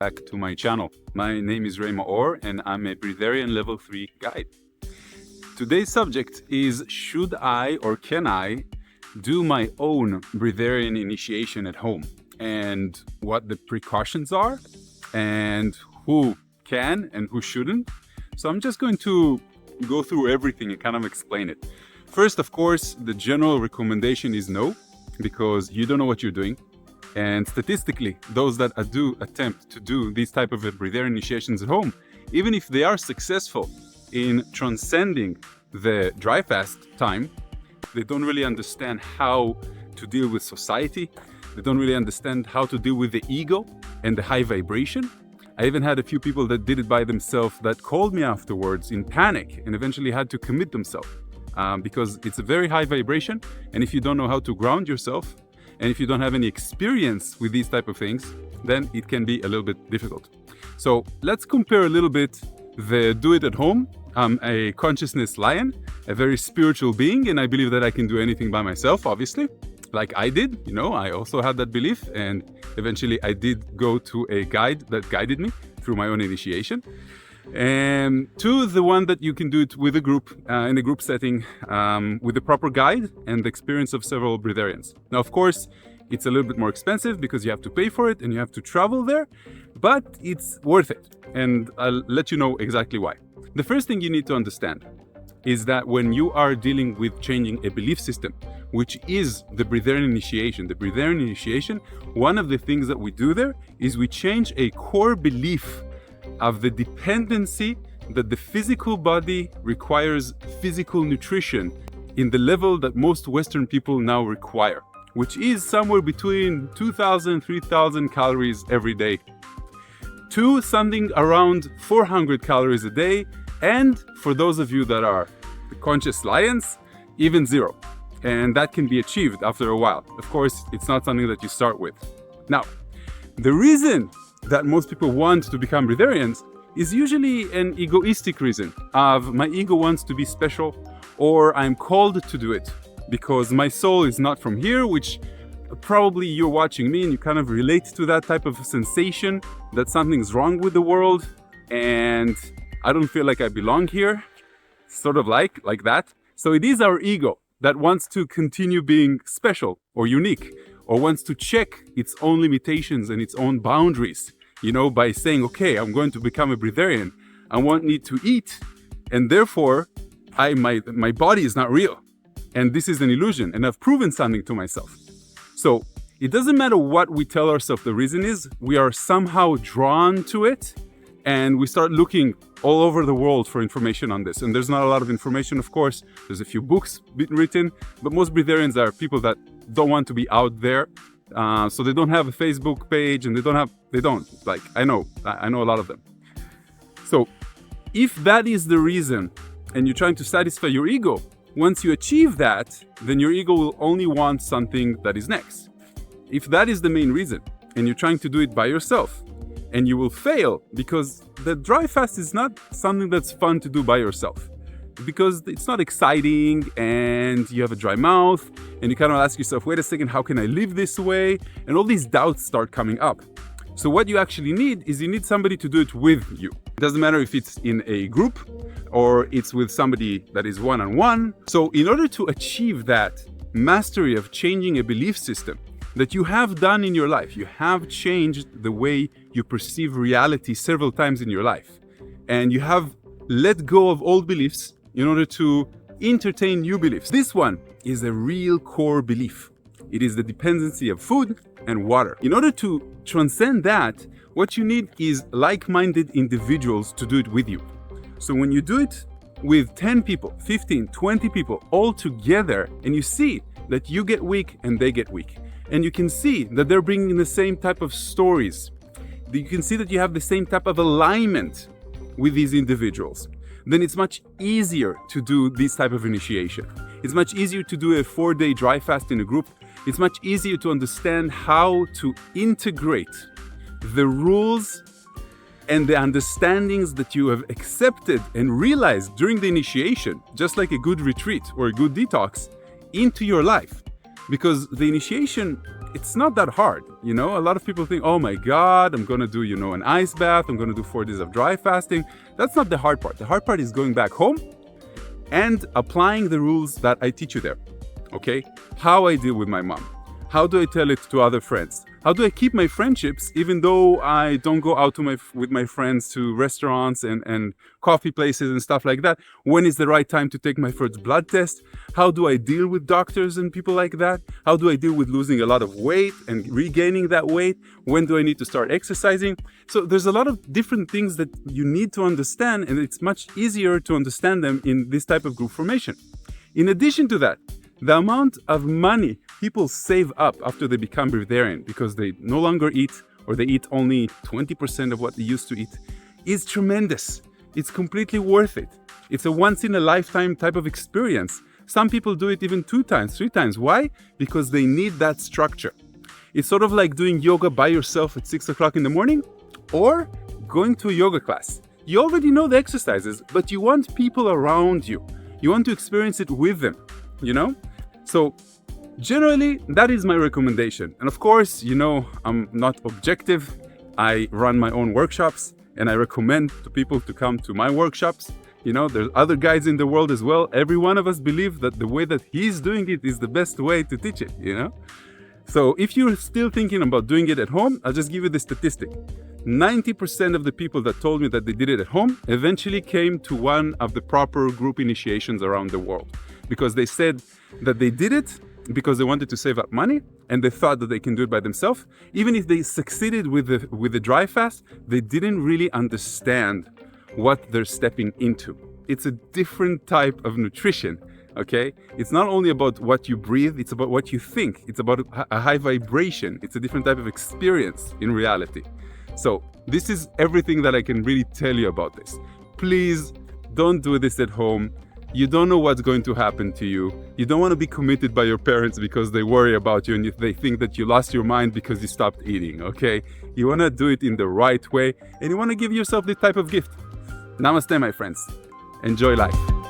back to my channel. My name is Maor and I'm a Breatharian level 3 guide. Today's subject is, should I or can I do my own Breatharian initiation at home, and what the precautions are and who can and who shouldn't. So I'm just going to go through everything and kind of explain it. First, of course, the general recommendation is no, because you don't know what you're doing. And statistically, those that do attempt to do these type of Breatharian initiations at home, even if they are successful in transcending the dry fast time, they don't really understand how to deal with society. They don't really understand how to deal with the ego and the high vibration. I even had a few people that did it by themselves that called me afterwards in panic and eventually had to commit themselves because it's a very high vibration. And if you don't know how to ground yourself, and if you don't have any experience with these type of things, then it can be a little bit difficult. So let's compare a little bit the do it at home. I'm a consciousness lion, a very spiritual being, and I believe that I can do anything by myself, obviously, like I did. You know, I also had that belief, and eventually I did go to a guide that guided me through my own initiation. And to the one that you can do it with a group, in a group setting, with the proper guide and the experience of several Breatharians. Now, of course, it's a little bit more expensive because you have to pay for it and you have to travel there, but it's worth it. And I'll let you know exactly why. The first thing you need to understand is that when you are dealing with changing a belief system, which is the Breatharian initiation, one of the things that we do there is we change a core belief of the dependency that the physical body requires physical nutrition in the level that most Western people now require, which is somewhere between 2,000, 3,000 calories every day to something around 400 calories a day. And for those of you that are the conscious lions, even 0. And that can be achieved after a while. Of course, it's not something that you start with. Now, the reason that most people want to become Breatharians is usually an egoistic reason of my ego wants to be special, or I'm called to do it because my soul is not from here, which probably you're watching me and you kind of relate to that type of sensation that something's wrong with the world and I don't feel like I belong here, sort of like that. So it is our ego that wants to continue being special or unique, or wants to check its own limitations and its own boundaries, you know, by saying, okay, I'm going to become a Breatharian. I won't need to eat, and therefore my body is not real. And this is an illusion, and I've proven something to myself. So it doesn't matter what we tell ourselves the reason is, we are somehow drawn to it, and we start looking all over the world for information on this. And there's not a lot of information, of course. There's a few books being written, but most Breatharians are people that don't want to be out there. So they don't have a Facebook page, and I know a lot of them. So if that is the reason, and you're trying to satisfy your ego, once you achieve that, then your ego will only want something that is next. If that is the main reason, and you're trying to do it by yourself, and you will fail, because the dry fast is not something that's fun to do by yourself, because it's not exciting and you have a dry mouth and you kind of ask yourself, wait a second, how can I live this way? And all these doubts start coming up. So what you actually need is you need somebody to do it with you. It doesn't matter if it's in a group or it's with somebody that is one-on-one. So in order to achieve that mastery of changing a belief system that you have done in your life, you have changed the way you perceive reality several times in your life, and you have let go of old beliefs in order to entertain new beliefs. This one is a real core belief. It is the dependency of food and water. In order to transcend that, what you need is like-minded individuals to do it with you. So when you do it with 10 people, 15, 20 people all together, and you see that you get weak and they get weak, and you can see that they're bringing the same type of stories, you can see that you have the same type of alignment with these individuals, then it's much easier to do this type of initiation. It's much easier to do a 4-day dry fast in a group. It's much easier to understand how to integrate the rules and the understandings that you have accepted and realized during the initiation, just like a good retreat or a good detox, into your life. Because the initiation it's not that hard. A lot of people think, oh my God, I'm gonna do, an ice bath. I'm gonna do 4 days of dry fasting. That's not the hard part. The hard part is going back home and applying the rules that I teach you there. Okay? How I deal with my mom. How do I tell it to other friends? How do I keep my friendships even though I don't go out with my friends to restaurants and coffee places and stuff like that? When is the right time to take my first blood test? How do I deal with doctors and people like that? How do I deal with losing a lot of weight and regaining that weight? When do I need to start exercising? So there's a lot of different things that you need to understand, and it's much easier to understand them in this type of group formation. In addition to that, the amount of money people save up after they become breatharian because they no longer eat, or they eat only 20% of what they used to eat, is tremendous. It's completely worth it. It's a once in a lifetime type of experience. Some people do it even 2 times, 3 times. Why? Because they need that structure. It's sort of like doing yoga by yourself at 6 o'clock in the morning, or going to a yoga class. You already know the exercises, but you want people around you. You want to experience it with them, So generally, that is my recommendation. And of course, I'm not objective. I run my own workshops, and I recommend to people to come to my workshops. There's other guides in the world as well. Every one of us believe that the way that he's doing it is the best way to teach it, So if you're still thinking about doing it at home, I'll just give you the statistic. 90% of the people that told me that they did it at home eventually came to one of the proper group initiations around the world, because they said that they did it because they wanted to save up money and they thought that they can do it by themselves. Even if they succeeded with the dry fast, they didn't really understand what they're stepping into. It's a different type of nutrition, okay? It's not only about what you breathe, it's about what you think. It's about a high vibration. It's a different type of experience in reality. So this is everything that I can really tell you about this. Please don't do this at home. You don't know what's going to happen to you. You don't want to be committed by your parents because they worry about you and they think that you lost your mind because you stopped eating, okay? You want to do it in the right way, and you want to give yourself this type of gift. Namaste, my friends. Enjoy life.